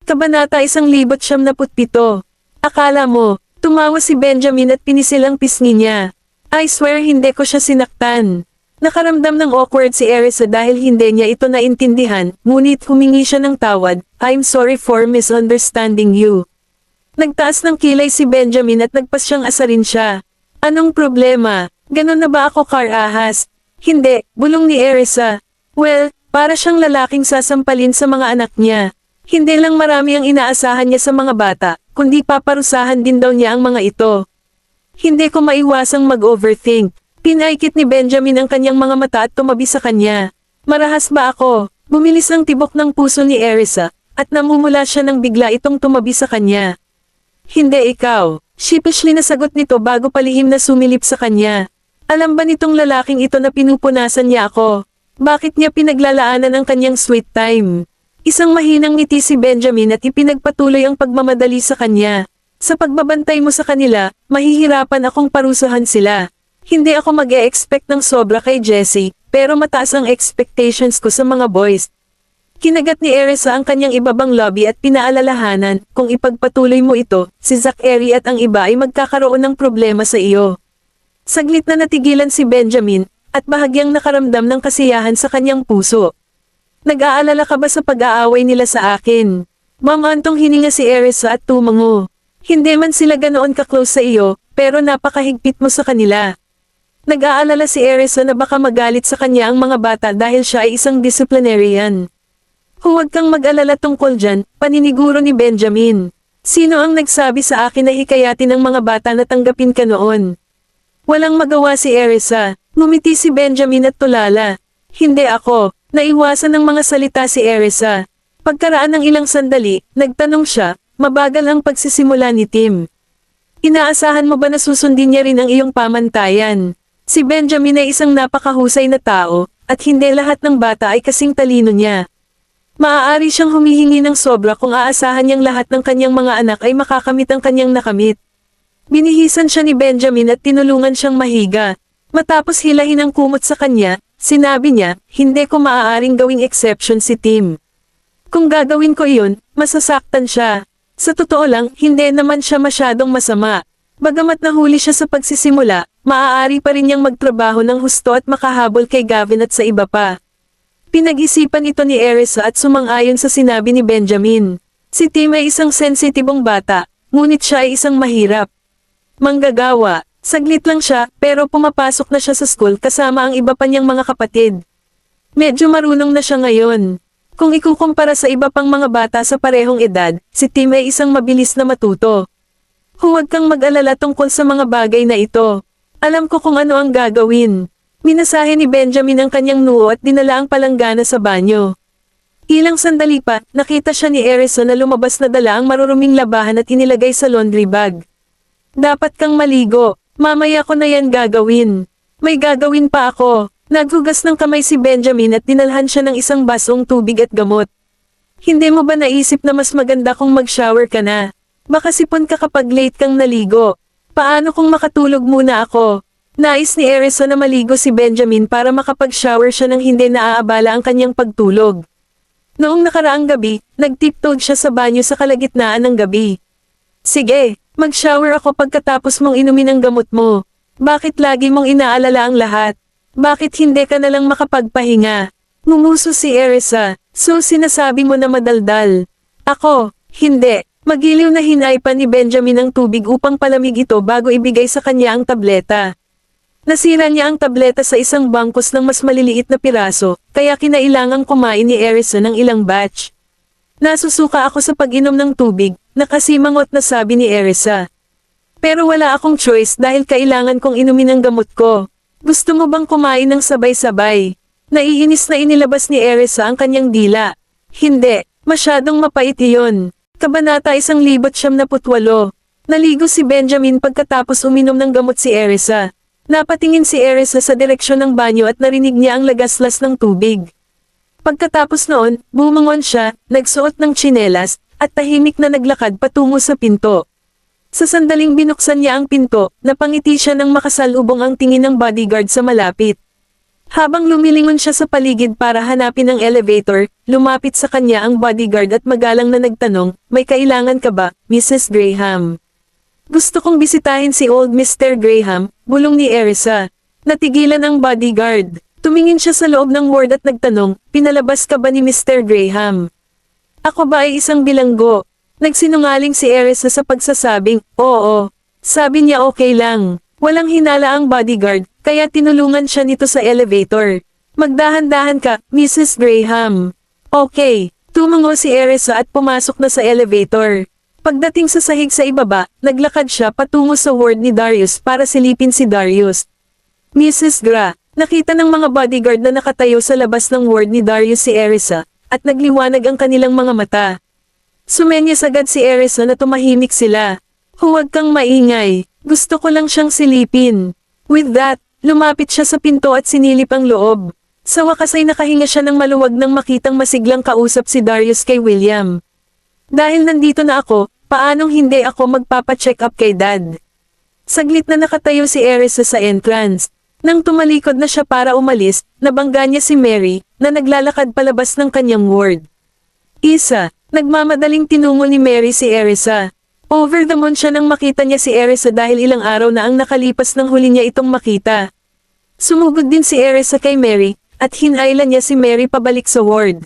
Kabanata 1,977. Akala mo, tumawa si Benjamin at pinisil ang pisngi niya. I swear hindi ko siya sinaktan. Nakaramdam ng awkward si Erisa dahil hindi niya ito naintindihan, ngunit humingi siya ng tawad. I'm sorry for misunderstanding you. Nagtaas ng kilay si Benjamin at nagpasyang asarin siya. Anong problema? Ganon na ba ako ahas? Hindi, bulong ni Erisa. Well, para siyang lalaking sasampalin sa mga anak niya. Hindi lang marami ang inaasahan niya sa mga bata, kundi paparusahan din daw niya ang mga ito. Hindi ko maiwasang mag-overthink. Pinaikit ni Benjamin ang kanyang mga mata at tumabi sa kanya. Marahas ba ako? Bumilis ang tibok ng puso ni Erisa, at namumula siya nang bigla itong tumabi sa kanya. Hindi ikaw. Sheepishly na sagot nito bago palihim na sumilip sa kanya. Alam ba nitong lalaking ito na pinupunasan niya ako? Bakit niya pinaglalaanan ang kanyang sweet time? Isang mahinang ngiti si Benjamin at ipinagpatuloy ang pagmamadali sa kanya. Sa pagbabantay mo sa kanila, mahihirapan akong parusahan sila. Hindi ako mag-e-expect ng sobra kay Jessie, pero mataas ang expectations ko sa mga boys. Kinagat ni Erisa ang kanyang ibabang lobby at pinaalalahanan, kung ipagpatuloy mo ito, si Zachary at ang iba ay magkakaroon ng problema sa iyo. Saglit na natigilan si Benjamin, at bahagyang nakaramdam ng kasiyahan sa kanyang puso. Nag-aalala ka ba sa pag-aaway nila sa akin? Mamantong hininga si Erisa at tumango. Hindi man sila ganoon ka-close sa iyo, pero napakahigpit mo sa kanila. Nag-aalala si Erisa na baka magalit sa kanya ang mga bata dahil siya ay isang disciplinarian. Huwag kang mag-alala tungkol dyan, paniniguro ni Benjamin. Sino ang nagsabi sa akin na hikayatin ng mga bata na tanggapin ka noon? Walang magawa si Erisa. Ngumiti si Benjamin at tulala. Hindi ako. Naiwasan ng mga salita si Erisa. Pagkaraan ng ilang sandali, nagtanong siya, mabagal ang pagsisimula ni Tim. Inaasahan mo ba na susundin niya rin ang iyong pamantayan? Si Benjamin ay isang napakahusay na tao, at hindi lahat ng bata ay kasing talino niya. Maaari siyang humihingi ng sobra kung aasahan niyang lahat ng kanyang mga anak ay makakamit ang kanyang nakamit. Binihisan siya ni Benjamin at tinulungan siyang mahiga. Matapos hilahin ang kumot sa kanya, sinabi niya, hindi ko maaaring gawing exception si Tim. Kung gagawin ko iyon, masasaktan siya. Sa totoo lang, hindi naman siya masyadong masama. Bagamat nahuli siya sa pagsisimula, maaari pa rin niyang magtrabaho ng husto at makahabol kay Gavin at sa iba pa. Pinag-isipan ito ni Erisa at sumang-ayon sa sinabi ni Benjamin. Si Tim ay isang sensitibong bata, ngunit siya ay isang mahirap. Manggagawa, saglit lang siya, pero pumapasok na siya sa school kasama ang iba pa niyang mga kapatid. Medyo marunong na siya ngayon. Kung ikukumpara sa iba pang mga bata sa parehong edad, si Tim ay isang mabilis na matuto. Huwag kang mag-alala tungkol sa mga bagay na ito. Alam ko kung ano ang gagawin. Minasahe ni Benjamin ang kanyang noo at dinala ang palanggana sa banyo. Ilang sandali pa, nakita siya ni Erisa na lumabas na dala ang maruruming labahan at inilagay sa laundry bag. Dapat kang maligo, mamaya ko na yan gagawin. May gagawin pa ako. Naghugas ng kamay si Benjamin at dinalhan siya ng isang basong tubig at gamot. Hindi mo ba naisip na mas maganda kung mag-shower ka na? Baka sipon ka kapag late kang naligo. Paano kung makatulog muna ako? Nais ni Erisa na maligo si Benjamin para makapag-shower siya nang hindi naaabala ang kanyang pagtulog. Noong nakaraang gabi, nagtiptoed siya sa banyo sa kalagitnaan ng gabi. Sige, mag-shower ako pagkatapos mong inumin ang gamot mo. Bakit lagi mong inaalala ang lahat? Bakit hindi ka nalang makapagpahinga? Ngumuso si Erisa. So sinasabi mo na madaldal. Ako, hindi. Magiliw na hinaypan ni Benjamin ang tubig upang palamig ito bago ibigay sa kanya ang tableta. Nasira niya ang tableta sa isang bangkos ng mas maliliit na piraso, kaya kinailangang kumain ni Erisa ng ilang batch. Nasusuka ako sa pag-inom ng tubig, nakasimangot na sabi ni Erisa. Pero wala akong choice dahil kailangan kong inumin ang gamot ko. Gusto mo bang kumain ng sabay-sabay? Naiinis na inilabas ni Erisa ang kanyang dila. Hindi, masyadong mapait iyon. Kabanata 1,178. Naligo si Benjamin pagkatapos uminom ng gamot si Erisa. Napatingin si Erisa sa direksyon ng banyo at narinig niya ang lagaslas ng tubig. Pagkatapos noon, bumangon siya, nagsuot ng tsinelas, at tahimik na naglakad patungo sa pinto. Sa sandaling binuksan niya ang pinto, napangiti siya nang makasalubong ang tingin ng bodyguard sa malapit. Habang lumilingon siya sa paligid para hanapin ang elevator, lumapit sa kanya ang bodyguard at magalang na nagtanong, "May kailangan ka ba, Mrs. Graham?" "Gusto kong bisitahin si old Mr. Graham," bulong ni Erisa. Natigilan ang bodyguard. Tumingin siya sa loob ng ward at nagtanong, "Pinalabas ka ba ni Mr. Graham?" "Ako ba ay isang bilanggo? Nagsinungaling si Erisa sa pagsasabing, oo. Sabi niya okay lang. Walang hinala ang bodyguard, kaya tinulungan siya nito sa elevator. Magdahan-dahan ka, Mrs. Graham. Okay. Tumango si Erisa at pumasok na sa elevator. Pagdating sa sahig sa ibaba, naglakad siya patungo sa ward ni Darius para silipin si Darius. Mrs. Gra, nakita ng mga bodyguard na nakatayo sa labas ng ward ni Darius si Erisa, at nagliwanag ang kanilang mga mata. Sumenyas agad si Erisa na tumahimik sila. Huwag kang maingay, gusto ko lang siyang silipin. With that, lumapit siya sa pinto at sinilip ang loob. Sa wakas ay nakahinga siya ng maluwag nang makitang masiglang kausap si Darius kay William. Dahil nandito na ako, paanong hindi ako magpapa-check up kay Dad? Saglit na nakatayo si Erisa sa entrance. Nang tumalikod na siya para umalis, nabangga niya si Mary, na naglalakad palabas ng kanyang ward. Isa, nagmamadaling tinungo ni Mary si Erisa. Over the moon siya nang makita niya si Erisa dahil ilang araw na ang nakalipas nang huli niya itong makita. Sumugod din si Erisa kay Mary, at hinailan niya si Mary pabalik sa ward.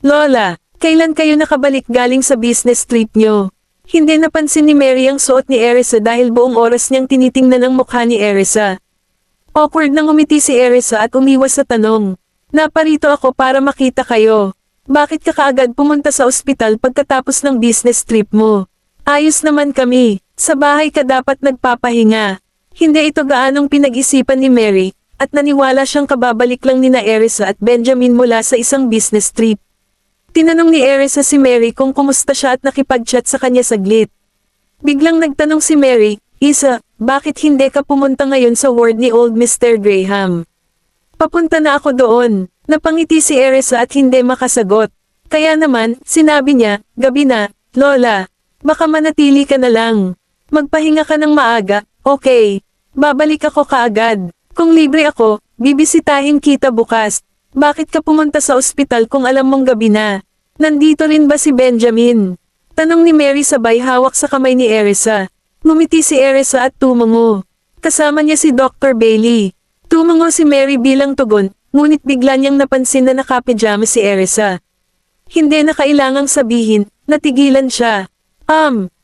Lola, kailan kayo nakabalik galing sa business trip niyo? Hindi napansin ni Mary ang suot ni Erisa dahil buong oras niyang tinitingnan ang mukha ni Erisa. Awkward nang umiti si Erisa at umiwas sa tanong. Naparito ako para makita kayo. Bakit ka kaagad pumunta sa ospital pagkatapos ng business trip mo? Ayos naman kami, sa bahay ka dapat nagpapahinga. Hindi ito gaanong pinag-isipan ni Mary, at naniwala siyang kababalik lang nina Erisa at Benjamin mula sa isang business trip. Tinanong ni Erisa si Mary kung kumusta siya at nakipag-chat sa kanya saglit. Biglang nagtanong si Mary, Isa, bakit hindi ka pumunta ngayon sa ward ni old Mr. Graham? Papunta na ako doon. Napangiti si Erisa at hindi makasagot. Kaya naman, sinabi niya, gabi na, Lola. Baka manatili ka na lang. Magpahinga ka ng maaga, okay. Babalik ako kaagad. Kung libre ako, bibisitahin kita bukas. Bakit ka pumunta sa ospital kung alam mong gabi na? Nandito rin ba si Benjamin? Tanong ni Mary sabay hawak sa kamay ni Erisa. Ngumiti si Erisa at tumango. Kasama niya si Dr. Bailey. Tumango si Mary bilang tugon, ngunit bigla niyang napansin na nakapijama si Erisa. Hindi na kailangang sabihin, natigilan siya.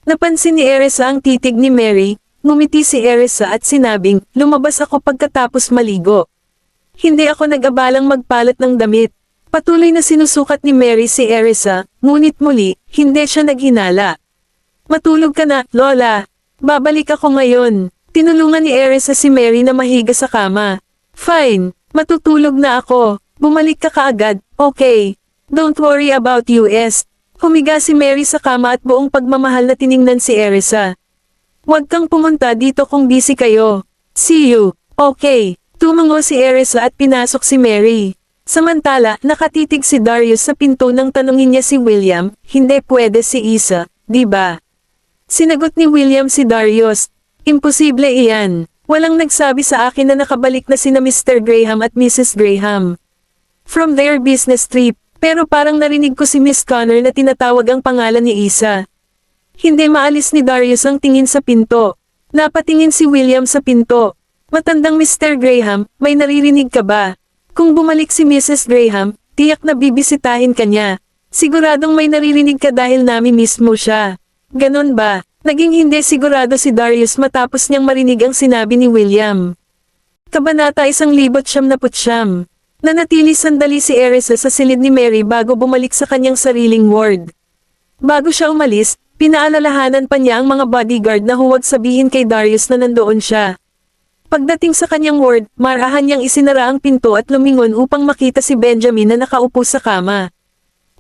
Napansin ni Erisa ang titig ni Mary, ngumiti si Erisa at sinabing, lumabas ako pagkatapos maligo. Hindi ako nag-abalang magpalat ng damit. Patuloy na sinusukat ni Mary si Erisa, ngunit muli, hindi siya naghinala. Matulog ka na, Lola. Babalik ako ngayon. Tinulungan ni Erisa si Mary na mahiga sa kama. Fine, matutulog na ako. Bumalik ka kaagad, okay. Don't worry about US. Humiga si Mary sa kama at buong pagmamahal na tiningnan si Erisa. Huwag kang pumunta dito kung busy kayo. See you, okay. Tumango si Erisa at pinasok si Mary. Samantala, nakatitig si Darius sa pinto nang tanungin niya si William, hindi pwede si Isa, di ba? Sinagot ni William si Darius, imposible iyan. Walang nagsabi sa akin na nakabalik na sina Mr. Graham at Mrs. Graham from their business trip, pero parang narinig ko si Miss Connor na tinatawag ang pangalan ni Isa. Hindi maalis ni Darius ang tingin sa pinto. Napatingin si William sa pinto. Matandang Mr. Graham, may naririnig ka ba? Kung bumalik si Mrs. Graham, tiyak na bibisitahin ka niya. Siguradong may naririnig ka dahil nami mismo siya. Ganon ba? Naging hindi sigurado si Darius matapos niyang marinig ang sinabi ni William. Kabanata 1,900. Nanatili sandali si Erisa sa silid ni Mary bago bumalik sa kanyang sariling ward. Bago siya umalis, pinaalalahanan pa niya ang mga bodyguard na huwag sabihin kay Darius na nandoon siya. Pagdating sa kanyang ward, marahan niyang isinara ang pinto at lumingon upang makita si Benjamin na nakaupo sa kama.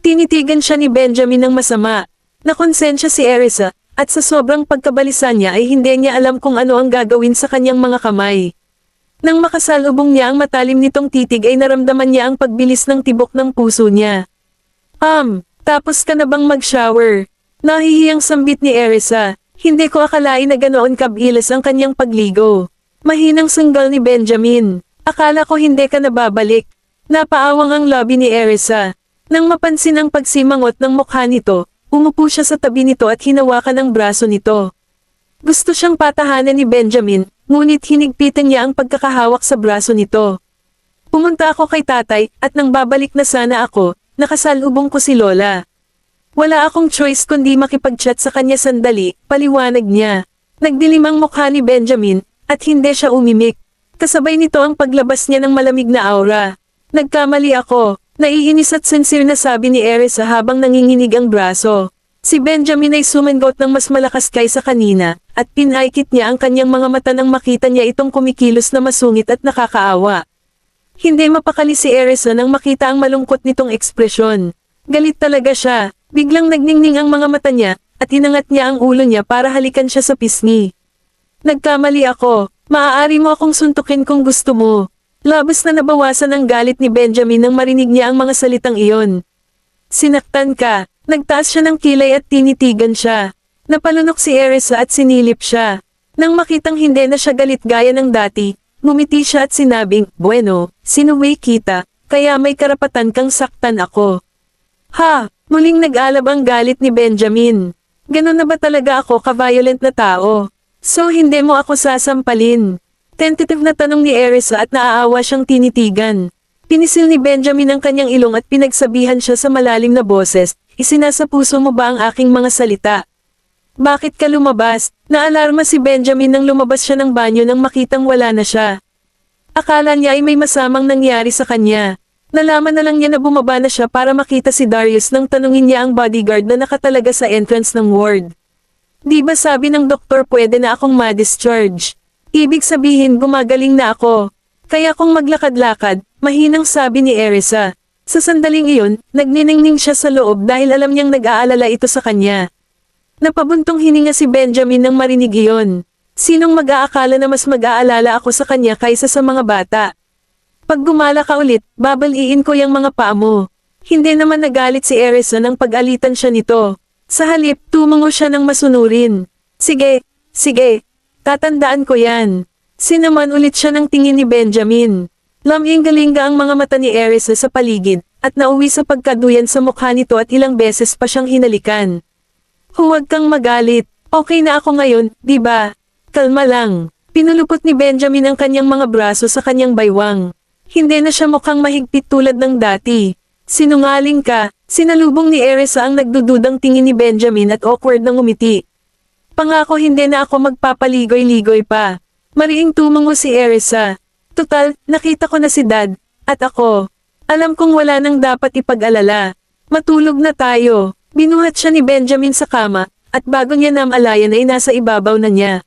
Tinitigan siya ni Benjamin ng masama. Nakonsensya si Erisa, at sa sobrang pagkabalisa niya ay hindi niya alam kung ano ang gagawin sa kanyang mga kamay. Nang makasalubong niya ang matalim nitong titig ay naramdaman niya ang pagbilis ng tibok ng puso niya. Tapos ka na bang mag-shower? Nahihiyang sambit ni Erisa, hindi ko akalain na ganoon kabilis ang kanyang pagligo. Mahinang sunggal ni Benjamin. Akala ko hindi ka nababalik. Napaawang ang lobby ni Erisa. Nang mapansin ang pagsimangot ng mukha nito, umupo siya sa tabi nito at hinawakan ang braso nito. Gusto siyang patahanan ni Benjamin, ngunit hinigpitan niya ang pagkakahawak sa braso nito. Pumunta ako kay tatay, at nang babalik na sana ako, nakasalubong ko si Lola. Wala akong choice kundi makipag-chat sa kanya sandali, paliwanag niya. Nagdilim ang mukha ni Benjamin, at hindi siya umimik. Kasabay nito ang paglabas niya ng malamig na aura. Nagkamali ako, naiinis at sincere na sabi ni Erisa habang nanginginig ang braso. Si Benjamin ay sumangot ng mas malakas kaysa kanina, at pinaikit niya ang kanyang mga mata nang makita niya itong kumikilos na masungit at nakakaawa. Hindi mapakali si Erisa nang makita ang malungkot nitong ekspresyon. Galit talaga siya. Biglang nagningning ang mga mata niya, at hinangat niya ang ulo niya para halikan siya sa pisngi. Nagkamali ako, maaari mo akong suntukin kung gusto mo. Labas na nabawasan ang galit ni Benjamin nang marinig niya ang mga salitang iyon. Sinaktan ka, nagtaas siya ng kilay at tinitigan siya. Napalunok si Erisa at sinilip siya. Nang makitang hindi na siya galit gaya ng dati, ngumiti siya at sinabing, "Bueno, sinuwi kita, kaya may karapatan kang saktan ako." Ha! Muling nag-alab ang galit ni Benjamin. Ganon na ba talaga ako ka-violent na tao? So hindi mo ako sasampalin? Tentative na tanong ni Erisa at naaawa siyang tinitigan. Pinisil ni Benjamin ang kanyang ilong at pinagsabihan siya sa malalim na boses, "Isinasa puso mo ba ang aking mga salita? Bakit ka lumabas?" Naalarma si Benjamin nang lumabas siya ng banyo nang makitang wala na siya. Akala niya ay may masamang nangyari sa kanya. Nalaman na lang niya na bumaba na siya para makita si Darius nang tanungin niya ang bodyguard na nakatalaga sa entrance ng ward. "Di ba sabi ng doktor pwede na akong ma-discharge? Ibig sabihin gumagaling na ako. Kaya kung maglakad-lakad," mahinang sabi ni Erisa. Sa sandaling iyon, nagniningning siya sa loob dahil alam niyang nag-aalala ito sa kanya. Napabuntong hininga si Benjamin nang marinig iyon. Sinong mag-aakala na mas mag-aalala ako sa kanya kaysa sa mga bata? Pag gumala ka ulit, babaliin ko yung mga paa mo. Hindi naman nagalit si Erisa nang pag-alitan siya nito. Sa halip, tumango siya ng masunurin. Sige, tatandaan ko yan. Sinaman ulit siya ng tingin ni Benjamin. Laming-galinga ang mga mata ni Erisa sa paligid, at nauwi sa pagkaduyan sa mukha nito at ilang beses pa siyang hinalikan. "Huwag kang magalit, okay na ako ngayon, di ba? Kalma lang." Pinulupot ni Benjamin ang kanyang mga braso sa kanyang baywang. Hindi na siya mukhang mahigpit tulad ng dati. "Sinungaling ka," sinalubong ni Erisa ang nagdududang tingin ni Benjamin at awkward na ngumiti. "Pangako hindi na ako magpapaligoy-ligoy pa." Mariing tumango si Erisa. "Tutal, nakita ko na si Dad, at ako. Alam kong wala nang dapat ipag-alala. Matulog na tayo." Binuhat siya ni Benjamin sa kama, at bago niya namalayan ay nasa ibabaw na niya.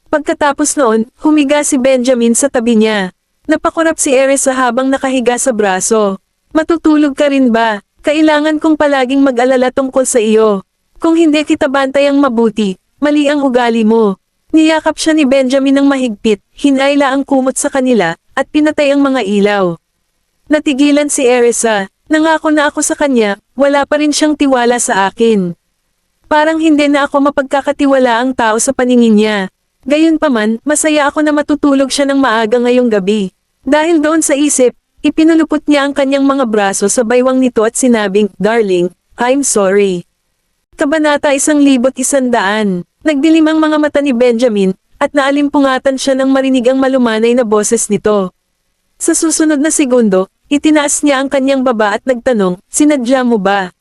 Pagkatapos noon, humiga si Benjamin sa tabi niya. Napakurap si Erisa habang nakahiga sa braso. "Matutulog ka rin ba? Kailangan kong palaging mag-alala tungkol sa iyo. Kung hindi kita bantayang mabuti, mali ang ugali mo." Niyakap siya ni Benjamin ng mahigpit, hinayla ang kumot sa kanila, at pinatay ang mga ilaw. Natigilan si Erisa. Nangako na ako sa kanya, wala pa rin siyang tiwala sa akin. Parang hindi na ako mapagkakatiwala ang tao sa paningin niya. Gayunpaman, masaya ako na matutulog siya ng maaga ngayong gabi. Dahil doon sa isip, ipinulupot niya ang kanyang mga braso sa baywang nito at sinabing, "Darling, I'm sorry." Kabanata 1100. Nagdilim ang mga mata ni Benjamin, at naalimpungatan siya nang marinig ang malumanay na boses nito. Sa susunod na segundo, itinaas niya ang kanyang baba at nagtanong, "Sinadya mo ba?"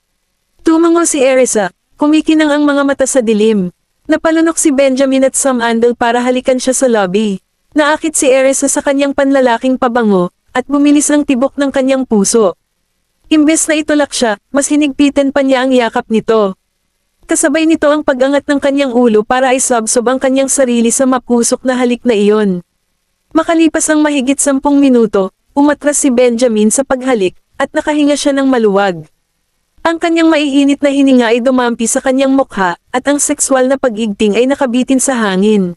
Tumango si Erisa, kumikinang ang mga mata sa dilim. Napalunok si Benjamin at sumandal para halikan siya sa lobby. Naakit si Erisa sa kanyang panlalaking pabango, at bumilis ang tibok ng kanyang puso. Imbes na itulak siya, mas hinigpitan pa niya ang yakap nito. Kasabay nito ang pag-angat ng kanyang ulo para isabsob ang kanyang sarili sa mapusok na halik na iyon. Makalipas ang mahigit 10 minuto, umatras si Benjamin sa paghalik, at nakahinga siya ng maluwag. Ang kanyang maiinit na hininga ay dumampi sa kanyang mukha, at ang sexual na pag-igting ay nakabitin sa hangin.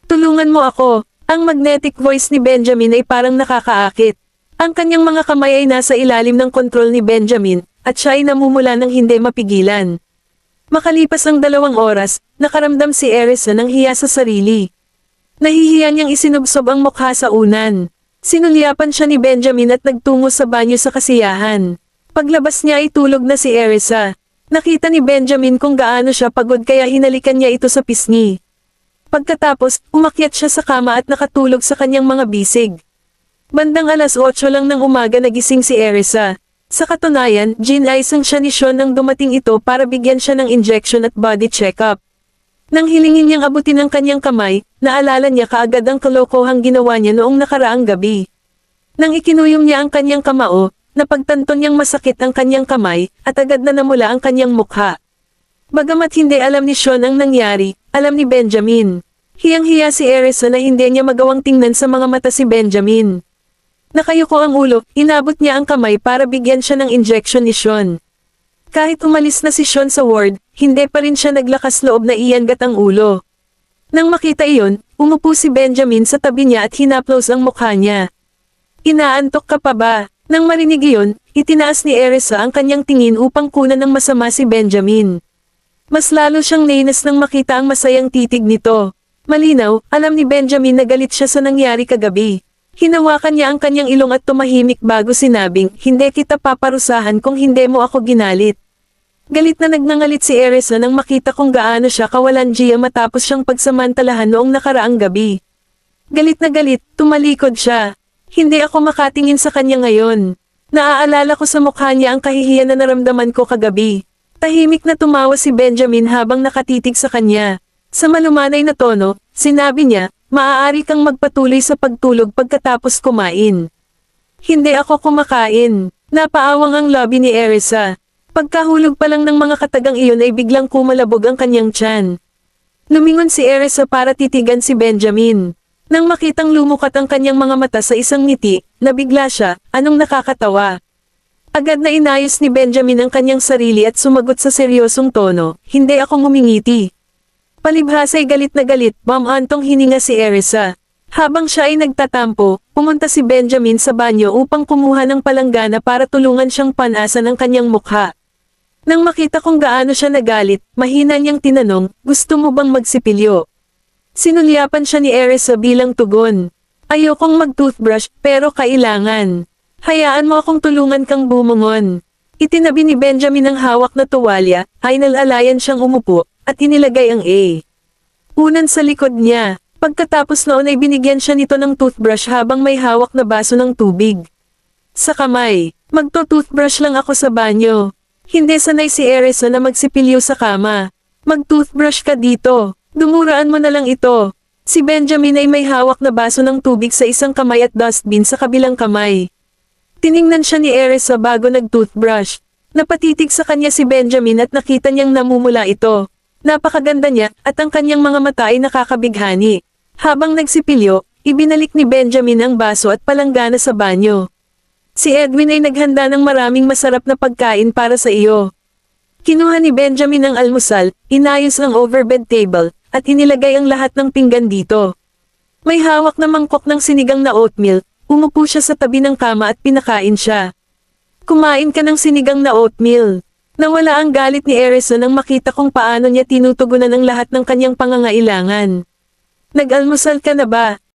"Tulungan mo ako." Ang magnetic voice ni Benjamin ay parang nakakaakit. Ang kanyang mga kamay ay nasa ilalim ng kontrol ni Benjamin, at siya ay namumula ng hindi mapigilan. Makalipas ang 2 oras, nakaramdam si Erisa ng hiya sa sarili. Nahihiya niyang isinubsob ang mukha sa unan. Sinulyapan siya ni Benjamin at nagtungo sa banyo sa kasiyahan. Paglabas niya ay tulog na si Erisa. Nakita ni Benjamin kung gaano siya pagod kaya hinalikan niya ito sa pisngi. Pagkatapos, umakyat siya sa kama at nakatulog sa kanyang mga bisig. Bandang 8:00 lang ng umaga nagising si Erisa. Sa katunayan, ginaisang siya ni Sean nang dumating ito para bigyan siya ng injection at body check-up. Nang hilingin niyang abutin ang kanyang kamay, naalala niya kaagad ang kalokohang ginawa niya noong nakaraang gabi. Nang ikinuyom niya ang kanyang kamao, napagtanto niyang masakit ang kanyang kamay, at agad na namula ang kanyang mukha. Bagamat hindi alam ni Sean ang nangyari, alam ni Benjamin. Hiyang-hiya si Erisa na hindi niya magawang tingnan sa mga mata si Benjamin. Nakayuko ang ulo, inabot niya ang kamay para bigyan siya ng injection ni Sean. Kahit umalis na si Sean sa ward, hindi pa rin siya naglakas loob na iyangat ang ulo. Nang makita iyon, umupo si Benjamin sa tabi niya at hinaplos ang mukha niya. Inaantok ka pa ba? Nang marinig iyon, itinaas ni Erisa ang kanyang tingin upang kunan ng masama si Benjamin. Mas lalo siyang nainis nang makita ang masayang titig nito. Malinaw, alam ni Benjamin na galit siya sa nangyari kagabi. Hinawakan niya ang kanyang ilong at tumahimik bago sinabing, hindi kita paparusahan kung hindi mo ako ginalit. Galit na nagngangalit si Erisa nang makita kung gaano siya kawalan Gia matapos siyang pagsamantalahan noong nakaraang gabi. Galit na galit, tumalikod siya. Hindi ako makatingin sa kanya ngayon. Naaalala ko sa mukha niya ang kahihiyan na naramdaman ko kagabi. Tahimik na tumawa si Benjamin habang nakatitig sa kanya. Sa malumanay na tono, sinabi niya, maaari kang magpatuloy sa pagtulog pagkatapos kumain. Hindi ako kumakain. Napaawang ang lobby ni Erisa. Pagkahulog pa lang ng mga katagang iyon ay biglang kumalabog ang kanyang tiyan. Lumingon si Erisa para titigan si Benjamin. Nang makitang lumukat ang kanyang mga mata sa isang ngiti, nabigla siya, anong nakakatawa? Agad na inayos ni Benjamin ang kanyang sarili at sumagot sa seryosong tono, hindi ako ngumingiti. Palibhasa'y galit na galit, antong hininga si Erisa. Habang siya ay nagtatampo, pumunta si Benjamin sa banyo upang kumuha ng palanggana para tulungan siyang panasan ang kanyang mukha. Nang makita kung gaano siya nagalit, mahina niyang tinanong, gusto mo bang magsipilyo? Sinulyapan siya ni Erisa bilang tugon. Ayokong mag-toothbrush, pero kailangan. Hayaan mo akong tulungan kang bumungon. Itinabi ni Benjamin ang hawak na tuwalya, ay nalalayan siyang umupo, at inilagay ang A. Unan sa likod niya. Pagkatapos noon ay binigyan siya nito ng toothbrush habang may hawak na baso ng tubig. Sa kamay, magto-toothbrush lang ako sa banyo. Hindi sanay si Erisa na magsipilyo sa kama. Mag-toothbrush ka dito. Dumuraan mo na lang ito. Si Benjamin ay may hawak na baso ng tubig sa isang kamay at dustbin sa kabilang kamay. Tiningnan siya ni Erisa bago nag-toothbrush. Napatitig sa kanya si Benjamin at nakita niyang namumula ito. Napakaganda niya, at ang kanyang mga mata ay nakakabighani. Habang nagsipilyo, ibinalik ni Benjamin ang baso at palanggana sa banyo. Si Edwin ay naghanda ng maraming masarap na pagkain para sa iyo. Kinuha ni Benjamin ang almusal, inayos ang overbed table, at inilagay ang lahat ng pinggan dito. May hawak na mangkok ng sinigang na oatmeal, umupo siya sa tabi ng kama at pinakain siya. Kumain ka ng sinigang na oatmeal. Nawala ang galit ni Erisa nang makita kung paano niya tinutugunan ang lahat ng kanyang pangangailangan. Nag-almusal ka na ba?